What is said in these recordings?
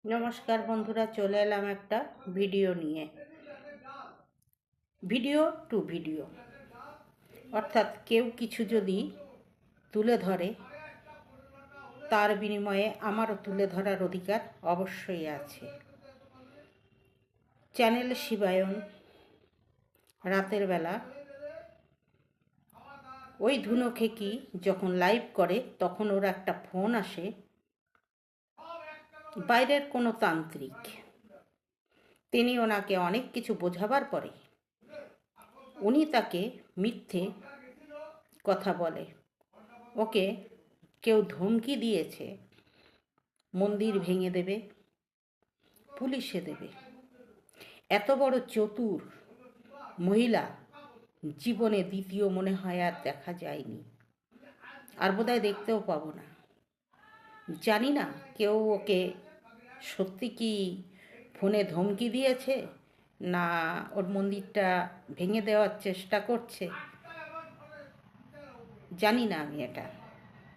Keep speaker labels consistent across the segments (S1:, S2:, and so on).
S1: নমস্কার বন্ধুরা, চলে এলাম একটা ভিডিও নিয়ে। ভিডিও টু ভিডিও, অর্থাৎ কেউ কিছু যদি তুলে ধরে তার বিনিময়ে আমারও তুলে ধরার অধিকার অবশ্যই আছে। চ্যানেল শিবায়ন রাতের বেলা ওই ধুনো খেকি যখন লাইভ করে তখন ওর একটা ফোন আসে, বাইরের কোনো তান্ত্রিক। তিনি ওনাকে অনেক কিছু বোঝাবার পরে উনি তাকে মিথ্যে কথা বলে। ওকে কেউ ধমকি দিয়েছে, মন্দির ভেঙে দেবে, পুলিশে দেবে। এত বড় চতুর মহিলা জীবনে দ্বিতীয় মনে হয় আর দেখা যায়নি, আর বোধহয় দেখতেও পাবো না। জানি না কেউ ওকে সত্যি কি ফোনে ধমকি দিয়েছে না ওর মন্দিরটা ভেঙে দেওয়ার চেষ্টা করছে, জানি না আমি এটা।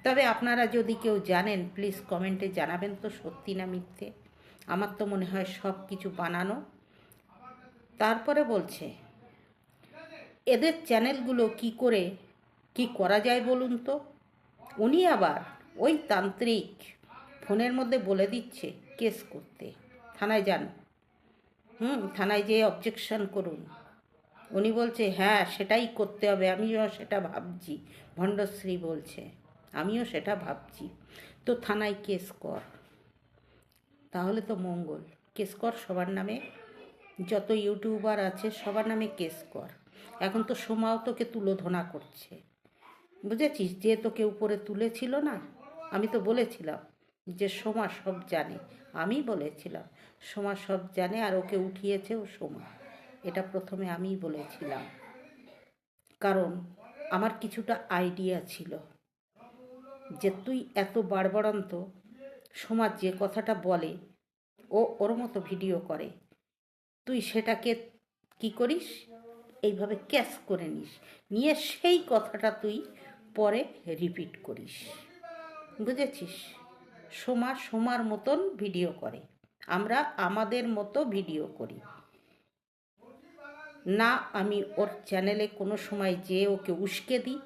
S1: তবে আপনারা যদি কেউ জানেন প্লিজ কমেন্টে জানাবেন তো, সত্যি না মিথ্যে। আমার তো মনে হয় সব কিছু বানানো। তারপরে বলছে এদের চ্যানেলগুলো কি করে কি করা যায় বলুন তো। উনি আবার ওই তান্ত্রিক ফোনের মধ্যে বলে দিচ্ছে কেস করতে, থানায় যান, থানায় যেয়ে অবজেকশন করুন। উনি বলছে হ্যাঁ সেটাই করতে হবে, আমিও সেটা ভাবছি। ভণ্ডশ্রী বলছে আমিও সেটা ভাবছি। তো থানায় কেস কর, তাহলে তো মঙ্গল। কেস কর সবার নামে, যত ইউটিউবার আছে সবার নামে কেস কর। এখন তো সোমাও তোকে তুলোধনা করছে, বুঝেছিস? যে তোকে উপরে তুলেছিল না, আমি তো বলেছিলাম যে সোমা সব জানে। আমি বলেছিলাম সোমা সব জানে, আর ওকে উঠিয়েছে ও সোমা। এটা প্রথমে আমিই বলেছিলাম, কারণ আমার কিছুটা আইডিয়া ছিল যে তুই এত বাড়বাড়ন্ত। সোমা যে কথাটা বলে ও ওর মতো ভিডিও করে, তুই সেটাকে কি করিস, এইভাবে ক্যাচ করে নিয়ে সেই কথাটা তুই পরে রিপিট করিস, বুঝেছিস? সোমা সোমার মতন ভিডিও করে, আমরা আমাদের মতো ভিডিও করি না। আমি ওর চ্যানেলে কোনো সময় যেয়ে ওকে উস্কে দিই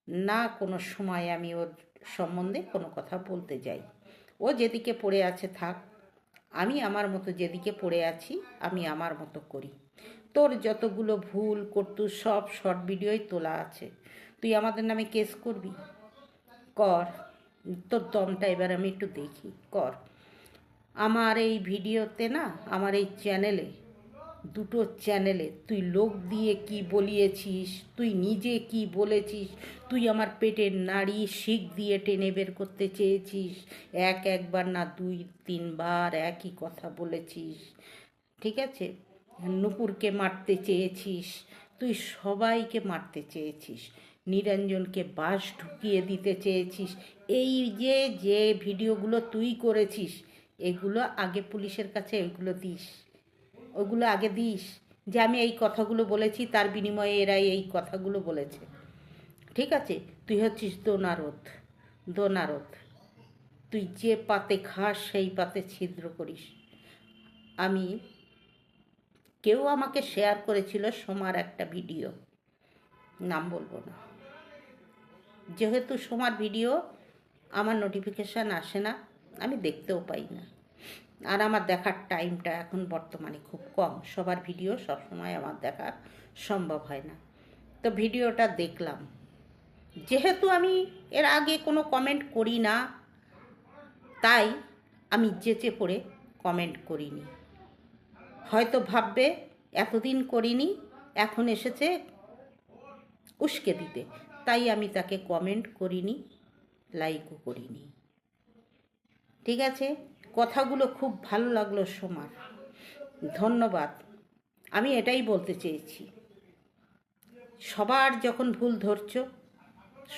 S1: না, কোনো সময় আমি ওর সম্বন্ধে কোনো কথা বলতে যাই। ও যেদিকে পড়ে আছে থাক, আমি আমার মতো যেদিকে পড়ে আছি আমি আমার মতো করি। তোর যতগুলো ভুল করতু সব শর্ট ভিডিওই তোলা আছে। তুই আমাদের নামে কেস করবি, কর। তোর দমটা এবার আমি একটু দেখি, কর। আমার এই ভিডিওতে না, আমার এই চ্যানেলে, দুটো চ্যানেলে তুই লোক দিয়ে কি বলিয়েছিস, তুই নিজে কি বলেছিস, তুই আমার পেটের নাড়ি শিক দিয়ে টেনে বের করতে চেয়েছিস। একবার না দুই তিনবার একই কথা বলেছিস, ঠিক আছে? নূপুরকে মারতে চেয়েছিস, তুই সবাইকে মারতে চেয়েছিস, নিরঞ্জনকে বাস ঢুকিয়ে দিতে চেয়েছিস। এই যে যে ভিডিওগুলো তুই করেছিস এগুলো আগে পুলিশের কাছে ওইগুলো দিস, ওগুলো আগে দিস যে আমি এই কথাগুলো বলেছি, তার বিনিময়ে এরা এই কথাগুলো বলেছে, ঠিক আছে? তুই হচ্ছিস দোনারদ, দোনারদ। তুই যে পাতে খাস সেই পাতে ছিদ্র করিস। আমি কেউ আমাকে শেয়ার করেছিল সোমার একটা ভিডিও, নাম বলবো না, যেহেতু সোমার ভিডিও আমার নোটিফিকেশান আসে না, আমি দেখতেও পাই না, আর আমার দেখার টাইমটা এখন বর্তমানে খুব কম। সবার ভিডিও সবসময় আমার দেখা সম্ভব হয় না। তো ভিডিওটা দেখলাম, যেহেতু আমি এর আগে কোনো কমেন্ট করি না তাই আমি যেচে পড়ে কমেন্ট করিনি। হয়তো ভাববে এতদিন করিনি, এখন এসেছে উস্কে দিতে, তাই আমি তাকে কমেন্ট করিনি, লাইকও করিনি, ঠিক আছে? কথাগুলো খুব ভালো লাগলো সোমার, ধন্যবাদ। আমি এটাই বলতে চেয়েছি, সবার যখন ভুল ধরছো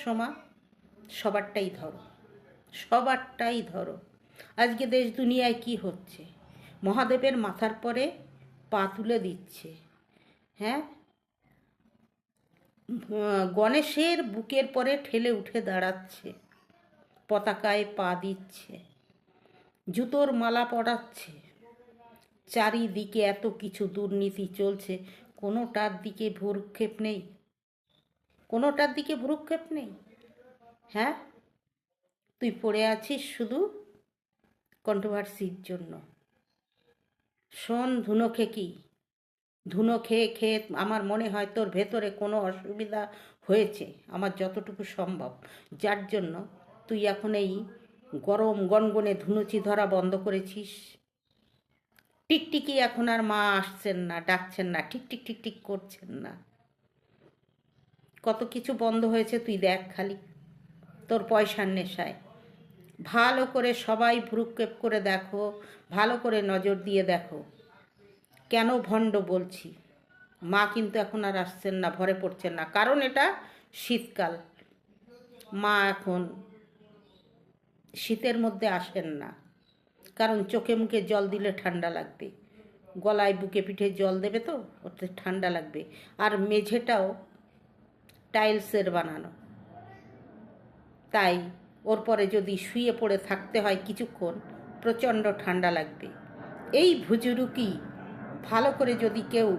S1: সোমা, সবারটাই ধরো, সবারটাই ধরো। আজকে দেশ দুনিয়ায় কি হচ্ছে, মহাদেবের মাথার পরে পা তুলে দিচ্ছে, হ্যাঁ, গণেশের বুকের পরে ঠেলে উঠে দাঁড়াচ্ছে, পতাকায় পা দিচ্ছে। জুতোর মালা পরাচ্ছে, চারিদিকে এত কিছু দুর্নীতি চলছে, কোনোটার দিকে ভ্রুক্ষেপ নেই, কোনোটার দিকে ভ্রুক্ষেপ নেই। হ্যাঁ, তুই পড়ে আছিস শুধু কন্ট্রোভার্সির জন্য। শোন ধুনো খেকি, ধুনো খেয়ে খেয়ে আমার মনে হয় তোর ভেতরে কোনো অসুবিধা হয়েছে, আমার যতটুকু সম্ভব, যার জন্য তুই এখন এই গরম গনগনে ধুনুচি ধরা বন্ধ করেছিস। টিকটিকি এখন আর মা আসছেন না, ডাকছেন না, ঠিক ঠিক ঠিক ঠিক করছেন না। কত কিছু বন্ধ হয়েছে তুই দেখ খালি, তোর পয়সার নেশায়। ভালো করে সবাই ভ্রুক্ষেপ করে দেখো, ভালো করে নজর দিয়ে দেখো। কেন ভণ্ড বলছি? মা কিন্তু এখন আর আসছেন না, ভরে পড়ছেন না, কারণ এটা শীতকাল। মা এখন শীতের মধ্যে আসেন না, কারণ চোখে মুখে জল দিলে ঠান্ডা লাগবে, গলায় বুকে পিঠে জল দেবে তো ওতে ঠান্ডা লাগবে। আর মেঝেটাও টাইলসের বানানো, তাই ওর পরে যদি শুয়ে পড়ে থাকতে হয় কিছুক্ষণ, প্রচণ্ড ঠান্ডা লাগবে। এই ভুজুরুকি ভালো করে যদি কেউ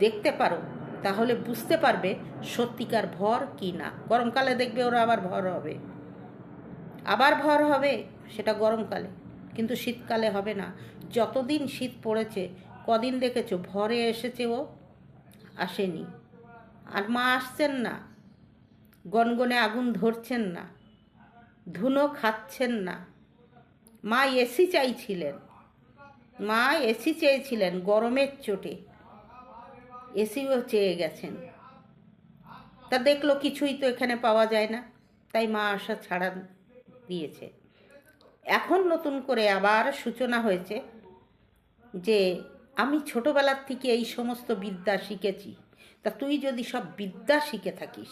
S1: দেখতে পারো তাহলে বুঝতে পারবে সত্যিকার ভর কি না। গরমকালে দেখবে ওরা আবার ভর হবে, আবার ভর হবে, সেটা গরমকালে, কিন্তু শীতকালে হবে না। যতদিন শীত পড়েছে কদিন দেখেছো ভরে এসেছে? ও আসেনি। আর মা আসছেন না, গনগনে আগুন ধরছেন না, ধুনো খাচ্ছেন না। মা এসি চাইছিলেন, মা এসি চেয়েছিলেন, গরমের চোটে এসিও চেয়ে গেছেন। তা দেখলো কিছুই তো এখানে পাওয়া যায় না, তাই মা আসা ছাড়া দিয়েছে। এখন নতুন করে আবার সূচনা হয়েছে যে আমি ছোটোবেলার থেকে এই সমস্ত বিদ্যা শিখেছি। তা তুই যদি সব বিদ্যা শিখে থাকিস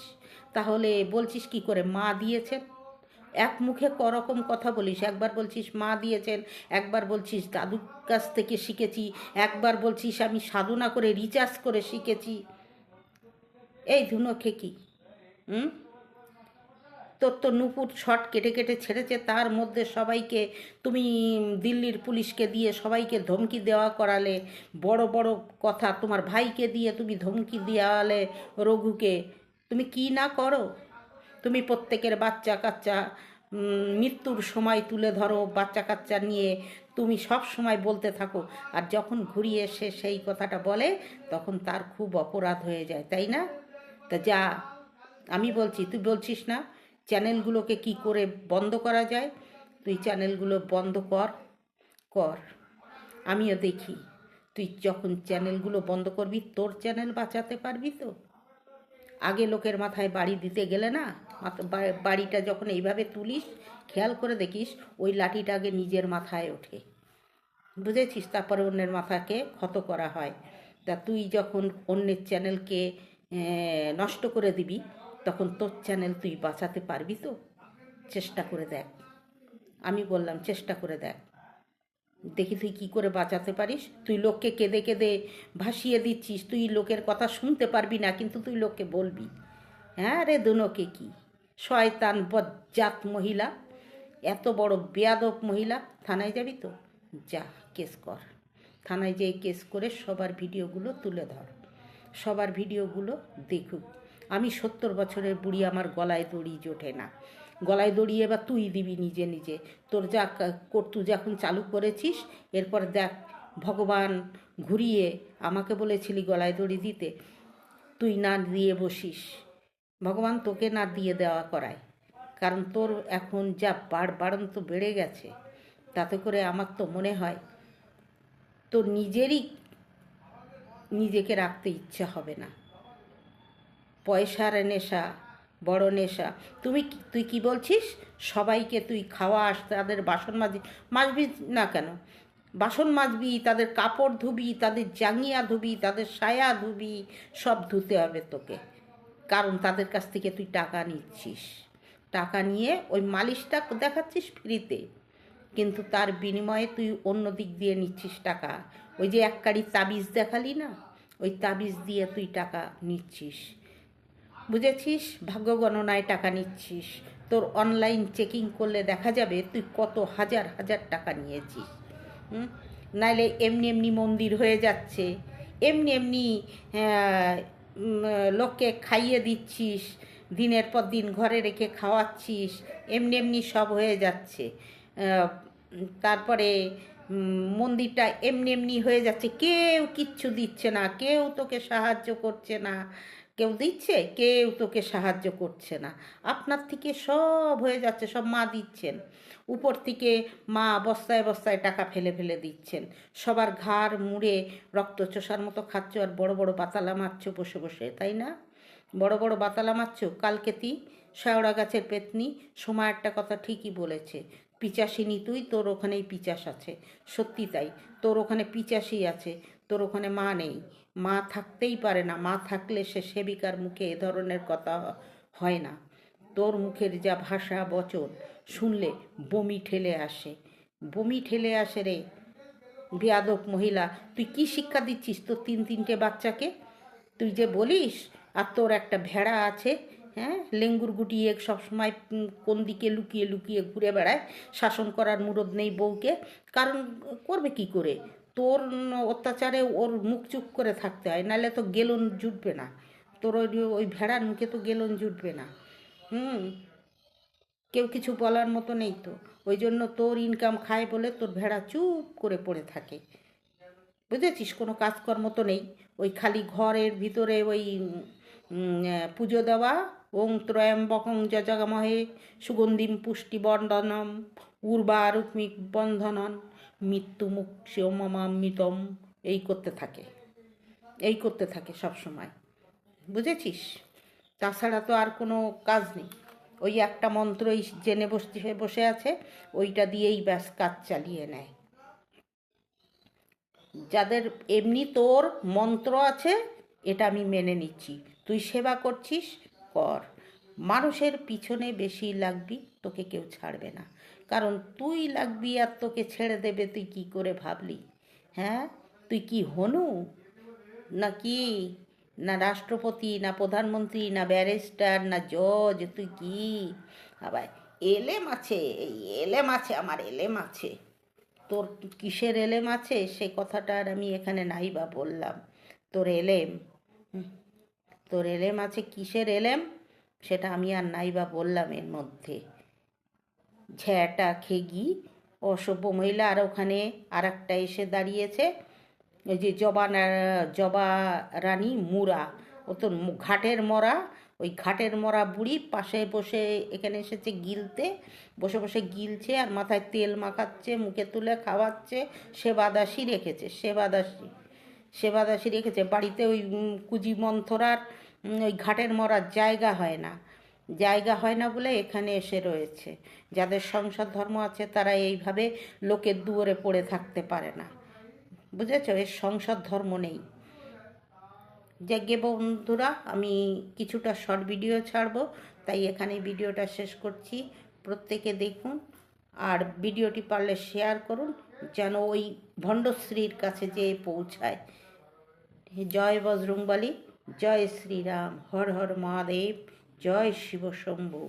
S1: তাহলে বলছিস কি করে মা দিয়েছেন? এক মুখে করকম কথা বলিস, একবার বলছিস মা দিয়েছেন, একবার বলছিস দাদুর কাছ থেকে শিখেছি, একবার বলছিস আমি সাধনা করে রিচার্জ করে শিখেছি। এই ধুনো খেকি, তোর তো নুপুর শট কেটে কেটে ছেড়েছে, তার মধ্যে সবাইকে তুমি দিল্লির পুলিশকে দিয়ে সবাইকে ধমকি দেওয়া করালে, বড় বড় কথা তোমার ভাইকে দিয়ে তুমি ধমকি দেওয়ালে, রঘুকে। তুমি কি না করো? তুমি প্রত্যেকের বাচ্চা কাচ্চা মৃত্যুর সময় তুলে ধরো, বাচ্চা কাচ্চা নিয়ে তুমি সব সময় বলতে থাকো, আর যখন ঘুরিয়ে এসে সেই কথাটা বলে তখন তার খুব অপরাধ হয়ে যায়, তাই না? তা যা, আমি বলছি, তুই বলছিস না চ্যানেলগুলোকে কি করে বন্ধ করা যায়, তুই চ্যানেলগুলো বন্ধ কর কর। আমিও দেখি তুই যখন চ্যানেলগুলো বন্ধ করবি তোর চ্যানেল বাঁচাতে পারবি তো। আগে লোকের মাথায় বাড়ি দিতে গেলে না, বাড়িটা যখন এইভাবে তুলিস খেয়াল করে দেখিস ওই লাঠিটা আগে নিজের মাথায় ওঠে, বুঝেছিস? তারপরে অন্যের মাথাকে ক্ষত করা হয়। তা তুই যখন অন্যের চ্যানেলকে নষ্ট করে দিবি তখন তোর চ্যানেল তুই বাঁচাতে পারবি তো? চেষ্টা করে দেখ, আমি বললাম চেষ্টা করে দেখ, দেখি তুই কী করে বাঁচাতে পারিস। তুই লোককে কেঁদে কেঁদে ভাসিয়ে দিচ্ছিস, তুই লোকের কথা শুনতে পারবি না কিন্তু তুই লোককে বলবি। হ্যাঁ রে দুনোকে কি, শয়তান বজ্জাত মহিলা, এত বড় বেয়াদব মহিলা। থানায় যাবি তো? যা, কেস কর, থানায় যেয়ে কেস করে সবার ভিডিওগুলো তুলে ধর, সবার ভিডিওগুলো দেখুক। আমি 70 বছরের বুড়ি, আমার গলায় দড়ি জোটে না। গলায় দড়ি এবার তুই দিবি নিজে নিজে, তোর যা করতু যখন চালু করেছিস, এরপর দেখ ভগবান ঘুরিয়ে আমাকে বলেছিলি গলায় দড়ি দিতে, তুই না দিয়ে বসিস, ভগবান তোকে না দিয়ে দেওয়া করায়। কারণ তোর এখন যা বাড়ন্ত বেড়ে গেছে, তাতে করে আমার তো মনে হয় তোর নিজেরই নিজেকে রাখতে ইচ্ছা হবে না। পয়সার নেশা, বড় নেশা। তুই কি বলছিস? সবাইকে তুই খাওয়াস, তাদের বাসন মাজবি না কেন? বাসন মাজবি, তাদের কাপড় ধুবি, তাদের জাঙ্গিয়া ধুবি, তাদের সায়া ধুবি, সব ধুতে হবে তোকে, কারণ তাদের কাছ থেকে তুই টাকা নিচ্ছিস। টাকা নিয়ে ওই মালিশটা দেখাচ্ছিস ফ্রিতে, কিন্তু তার বিনিময়ে তুই অন্য দিক দিয়ে নিচ্ছিস টাকা। ওই যে এক কারি তাবিজ দেখালি না, ওই তাবিজ দিয়ে তুই টাকা নিচ্ছিস, বুঝেছিস? ভাগ্য গণনায় টাকা নিচ্ছিস, তোর অনলাইন চেকিং করলে দেখা যাবে তুই কত হাজার হাজার টাকা নিয়েছিস। নাইলে এমনি এমনি মন্দির হয়ে যাচ্ছে, এমনি এমনি লোককে খাইয়ে দিচ্ছিস, দিনের পর দিন ঘরে রেখে খাওয়াচ্ছিস, এমনি এমনি সব হয়ে যাচ্ছে। তারপরে মন্দিরটা এমনি এমনি হয়ে যাচ্ছে, কেউ কিচ্ছু দিচ্ছে না, কেউ তোকে সাহায্য করছে না। কেউ দিচ্ছে, কেউ তোকে সাহায্য করছে না। আপনার থেকে সব হয়ে যাচ্ছে, সব মা দিচ্ছেন। উপর থেকে মা বস্তায় বস্তায় টাকা ফেলে ফেলে দিচ্ছেন। সবার ঘাড় মুড়ে রক্ত চোষার মতো খাচ্ছ, আর বড় বড় বাতালা মারছ বসে বসে, তাই না? বড় বড় বাতালা মারছ। কালকে তুই শেওড়া গাছের পেতনি সময় একটা কথা ঠিকই বলেছে, পিচাসিনী তুই, তোর ওখানেই পিচাস আছে। সত্যি তাই, তোর ওখানে পিচাসি আছে, তোর ওখানে মা নেই। মা থাকতেই পারে না, মা থাকলে সে সেবিকার মুখে এ ধরনের কথা হয় না। তোর মুখের যা ভাষা বচন শুনলে বমি ঠেলে আসে, বমি ঠেলে আসে রে বেয়াদব মহিলা। তুই কি শিক্ষা দিচ্ছিস তোর তিনটে বাচ্চাকে? তুই যে বলিস আর তোর একটা ভেড়া আছে, হ্যাঁ, লেঙ্গুর গুটিয়ে সবসময় কোন দিকে লুকিয়ে লুকিয়ে ঘুরে বেড়ায়, শাসন করার মুরদ নেই বউকে। কারণ করবে কি করে? তোর অত্যাচারে ওর মুখ চুপ করে থাকতে হয়, নাহলে তো গেলন জুটবে না। তোর ওই ভেড়ার মুখে তো গেলন জুটবে না। কেউ কিছু বলার মতো নেই তো, ওই জন্য তোর ইনকাম খায় বলে তোর ভেড়া চুপ করে পড়ে থাকে। বুঝেছিস? কোনো কাজকর্ম তো নেই, ওই খালি ঘরের ভিতরে ওই পুজো দেওয়া, ওং ত্রয়ম্বকং যজামহে সুগন্ধিম পুষ্টিবর্ধনম উর্বারুক্মি বন্ধনন মৃত্যু মুক্ষ্য মমামৃতম, এই করতে থাকে, এই করতে থাকে সব সময়। বুঝেছিস? তাছাড়া তো আর কোনো কাজ নেই। ওই একটা মন্ত্রই জেনে বসে আছে, ওইটা দিয়েই ব্যাস কাজ চালিয়ে নেয়। যাদের এমনি তোর মন্ত্র আছে এটা আমি মেনে নিচ্ছি, তুই সেবা করছিস কর, মানুষের পিছনে বেশি লাগবি, তোকে কেউ ছাড়বে না। কারণ তুই লাগবি আর তোকে ছেড়ে দেবে, তুই কি করে ভাবলি? হ্যাঁ, তুই কি হনু নাকি? না রাষ্ট্রপতি, না প্রধানমন্ত্রী, না ব্যারিস্টার, না জজ, তুই কি? আবার এলেম আছে, এই এলেম আছে, আমার এলেম আছে। তোর কিসের এলেম আছে সে কথাটা আর আমি এখানে নাই বা বললাম। তোর এলেম, তোর এলেম আছে, কিসের এলেম সেটা আমি আর নাই বা বললাম। এর মধ্যে ঝ্যাটা খেগি অসভ্য মহিলা, আর ওখানে আর একটা এসে দাঁড়িয়েছে, ওই যে জবা রানী মুরা, ও তো ঘাটের মরা, ওই ঘাটের মরা বুড়ি পাশে বসে এখানে এসেছে গিলতে, বসে বসে গিলছে আর মাথায় তেল মাখাচ্ছে, মুখে তুলে খাওয়াচ্ছে। সেবাদাসী রেখেছে, সেবাদাসী রেখেছে বাড়িতে। ওই কুজি মন্থরার ওই ঘাটের মরার জায়গা হয় না, জায়গা হয় না বলে এখানে এসে রয়েছে। যাদের সংসার ধর্ম আছে তারা এইভাবে লোকের দুয়ারে পড়ে থাকতে পারে না। বুঝেছ? এর সংসার ধর্ম নেই। যাকে বন্ধুরা, আমি কিছুটা শর্ট ভিডিও ছাড়বো, তাই এখানে ভিডিওটা শেষ করছি। প্রত্যেকে দেখুন আর ভিডিওটি পারলে শেয়ার করুন, যেন ওই ভণ্ডশ্রীর কাছে যেয়ে পৌঁছায়। জয় বজরংবলী, জয় শ্রীরাম, হর হর মহাদেব, জয় শিব শম্ভু।